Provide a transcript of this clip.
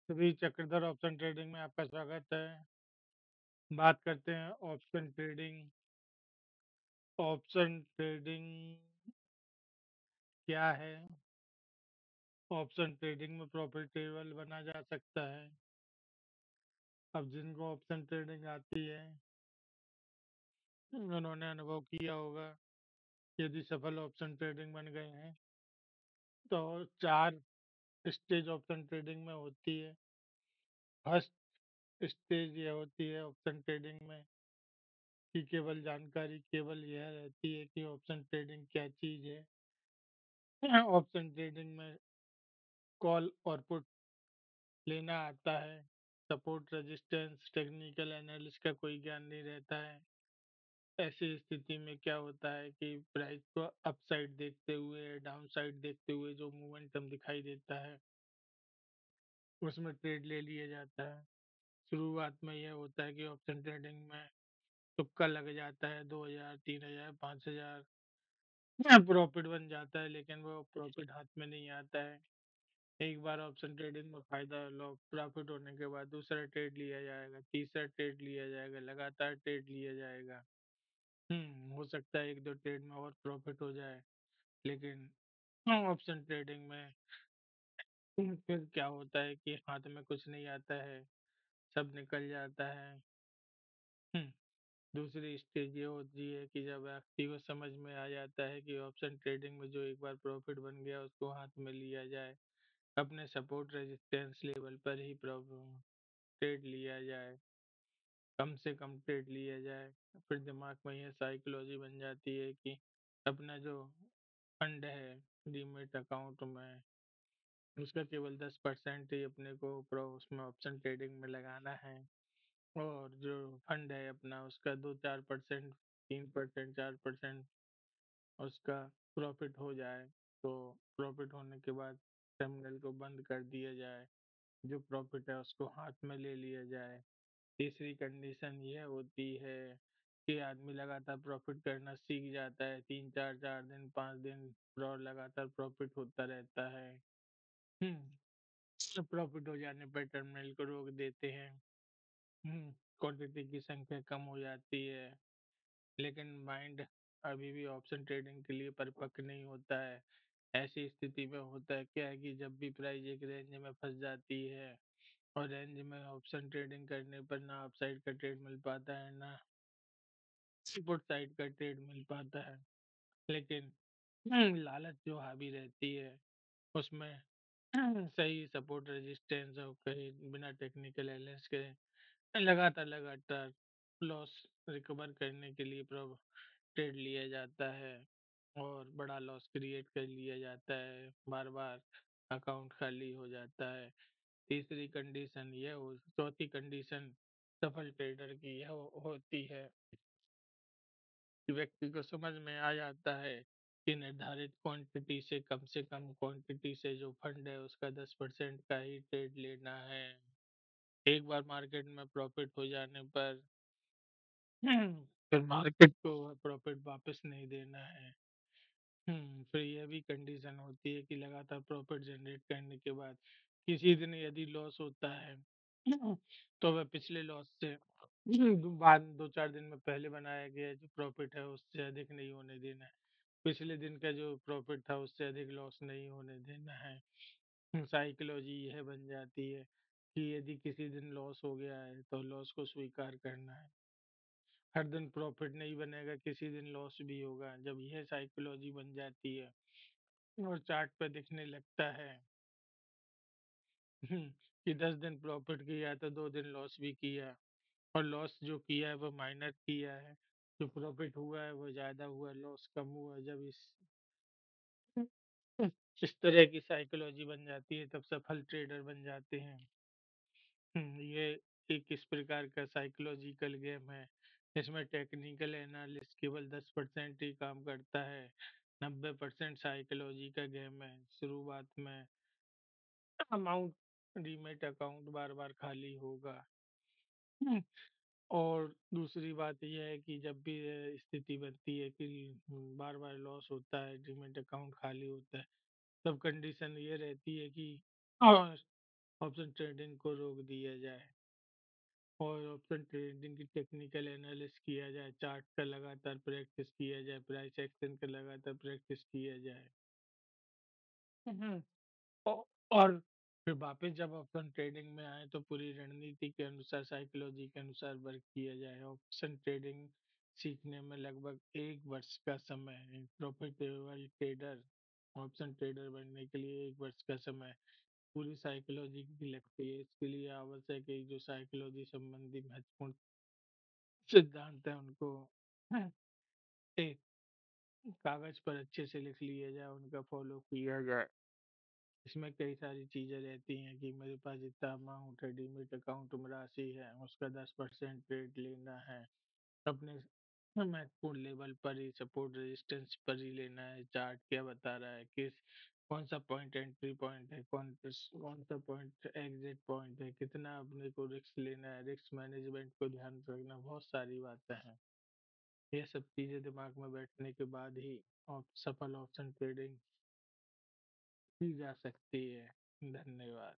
सभी Chakradhar option trading में आपका स्वागत है। बात करते हैं ऑप्शन ट्रेडिंग। ऑप्शन ट्रेडिंग क्या है? ऑप्शन ट्रेडिंग में प्रॉफिटेबल बना जा सकता है। अब जिनको ऑप्शन ट्रेडिंग आती है उन्होंने अनुभव किया होगा। यदि सफल ऑप्शन ट्रेडिंग बन गए हैं तो 4 स्टेज ऑप्शन ट्रेडिंग में होती है। फर्स्ट स्टेज ये होती है ऑप्शन ट्रेडिंग में कि केवल जानकारी केवल यह रहती है कि ऑप्शन ट्रेडिंग क्या चीज़ है। ऑप्शन ट्रेडिंग में कॉल और पुट लेना आता है। सपोर्ट रेजिस्टेंस टेक्निकल एनालिस्ट का कोई ज्ञान नहीं रहता है। ऐसी स्थिति में क्या होता है कि प्राइस को अपसाइड देखते हुए डाउन साइड देखते हुए जो मोमेंटम दिखाई देता है उसमें ट्रेड ले लिया जाता है। शुरुआत में यह होता है कि ऑप्शन ट्रेडिंग में तुक्का लग जाता है, 2,000 3,000 5,000 प्रॉफिट बन जाता है, लेकिन वो प्रॉफिट हाथ में नहीं आता है। एक बार ऑप्शन ट्रेडिंग में फायदा लॉस प्रॉफिट होने के बाद दूसरा ट्रेड लिया जाएगा, तीसरा ट्रेड लिया जाएगा, लगातार ट्रेड लिया जाएगा। हो सकता है एक दो ट्रेड में और प्रॉफिट हो जाए, लेकिन ऑप्शन ट्रेडिंग में फिर क्या होता है कि हाथ में कुछ नहीं आता है, सब निकल जाता है। हम्म, दूसरी स्टेज ये होती है कि जब व्यक्ति को समझ में आ जाता है कि ऑप्शन ट्रेडिंग में जो एक बार प्रॉफिट बन गया उसको हाथ में लिया जाए, अपने सपोर्ट रेजिस्टेंस लेवल पर ही प्रॉब्लम ट्रेड लिया जाए, कम से कम ट्रेड लिया जाए। फिर दिमाग में यह साइकोलॉजी बन जाती है कि अपना जो फंड है डीमेट अकाउंट में उसका केवल 10% ही अपने को उसमें ऑप्शन ट्रेडिंग में लगाना है, और जो फंड है अपना उसका 2 4% 3% 4% उसका प्रॉफिट हो जाए, तो प्रॉफिट होने के बाद टर्मिनल को बंद कर दिया जाए, जो प्रॉफिट है उसको हाथ में ले लिया जाए। तीसरी कंडीशन यह होती है कि आदमी लगातार प्रॉफिट करना सीख जाता है, 3 4 4 दिन 5 दिन और लगातार प्रॉफिट होता रहता है। प्रॉफिट हो जाने पर टर्मिनल को रोक देते हैं। क्वांटिटी की संख्या कम हो जाती है, लेकिन माइंड अभी भी ऑप्शन ट्रेडिंग के लिए परिपक्व नहीं होता है। ऐसी स्थिति में होता है क्या है कि जब भी प्राइस एक रेंज में फंस जाती है और रेंज में ऑप्शन ट्रेडिंग करने पर ना अपसाइड का ट्रेड मिल पाता है ना पुट साइड का ट्रेड मिल पाता है, लेकिन लालच जो हावी रहती है उसमें सही सपोर्ट रेजिस्टेंस और कहीं बिना टेक्निकल एनालिसिस के लगातार लगातार लॉस रिकवर करने के लिए ट्रेड लिया जाता है और बड़ा लॉस क्रिएट कर लिया जाता है, बार बार अकाउंट खाली हो जाता है। तीसरी कंडीशन यह हो चौथी कंडीशन सफल ट्रेडर की यह होती है कि व्यक्ति को समझ में आ जाता है कि निर्धारित क्वांटिटी से कम क्वांटिटी से जो फंड है उसका 10% का ही ट्रेड लेना है। एक बार मार्केट में प्रॉफिट हो जाने पर फिर मार्केट को प्रॉफिट वापस नहीं देना है। फिर यह भी कंडीशन होती है कि लगातार प्रॉफिट जनरेट करने के बाद किसी दिन यदि लॉस होता है तो वह पिछले लॉस से बाद 2 4 दिन में पहले बनाया गया जो प्रॉफिट है उससे अधिक नहीं होने देना है। पिछले दिन का जो प्रॉफिट था उससे अधिक लॉस नहीं होने देना है। साइकोलॉजी यह बन जाती है कि यदि किसी दिन लॉस हो गया है तो लॉस को स्वीकार करना है। हर दिन प्रॉफिट नहीं बनेगा, किसी दिन लॉस भी होगा। जब यह साइकोलॉजी बन जाती है और चार्ट पे दिखने लगता है कि 10 दिन प्रॉफिट किया तो 2 दिन लॉस भी किया, और लॉस जो किया है वो माइनर किया है, जो प्रॉफिट हुआ है वो ज्यादा हुआ, लॉस कम हुआ। जब इस तरह की साइकोलॉजी बन जाती है तब सफल ट्रेडर बन जाते हैं। ये एक इस प्रकार का साइकोलॉजिकल गेम है। इसमें टेक्निकल एनालिस्ट केवल 10% ही काम करता है, 90% साइकोलॉजी का गेम है। शुरुआत में अमाउंट डीमेट अकाउंट बार बार खाली होगा। हम्म, और दूसरी बात यह है कि जब भी स्थिति बनती है कि बार बार लॉस होता है, डीमेट अकाउंट खाली होता है, तब कंडीशन ये रहती है कि ऑप्शन ट्रेडिंग को रोक दिया जाए और ऑप्शन ट्रेडिंग की टेक्निकल एनालिसिस किया जाए, चार्ट का लगातार प्रैक्टिस किया जाए, प्राइस एक्शन का लगातार प्रैक्टिस किया जाए। हम्म, औ- और फिर वापस जब ऑप्शन ट्रेडिंग में आए तो पूरी रणनीति के अनुसार, साइकोलॉजी के अनुसार वर्क किया जाए। ऑप्शन ट्रेडिंग सीखने में लगभग 1 वर्ष का समय है। प्रॉफिटेबल ट्रेडर, ऑप्शन ट्रेडर बनने के लिए 1 वर्ष का समय पूरी साइकोलॉजी की लगती है। इसके लिए आवश्यक है जो साइकोलॉजी संबंधी महत्वपूर्ण सिद्धांत है उनको हम्म, एक कागज पर अच्छे से लिख लिया जाए, उनका फॉलो किया जाए। इसमें कई सारी चीजें रहती हैं कि मेरे पास इतना अमाउंट है, डीमेट अकाउंट में राशि है, उसका 10% रेट लेना है, अपने महत्वपूर्ण लेवल पर ही, सपोर्ट रेजिस्टेंस पर ही लेना है। चार्ट क्या बता रहा है, किस कौन सा पॉइंट एंट्री पॉइंट है, कौन सा पॉइंट एग्जिट पॉइंट है, कितना अपने को रिस्क लेना है, रिस्क मैनेजमेंट को ध्यान रखना, बहुत सारी बातें हैं। ये सब चीजें दिमाग में बैठने के बाद ही सफल ऑप्शन ट्रेडिंग की जा सकती है। धन्यवाद।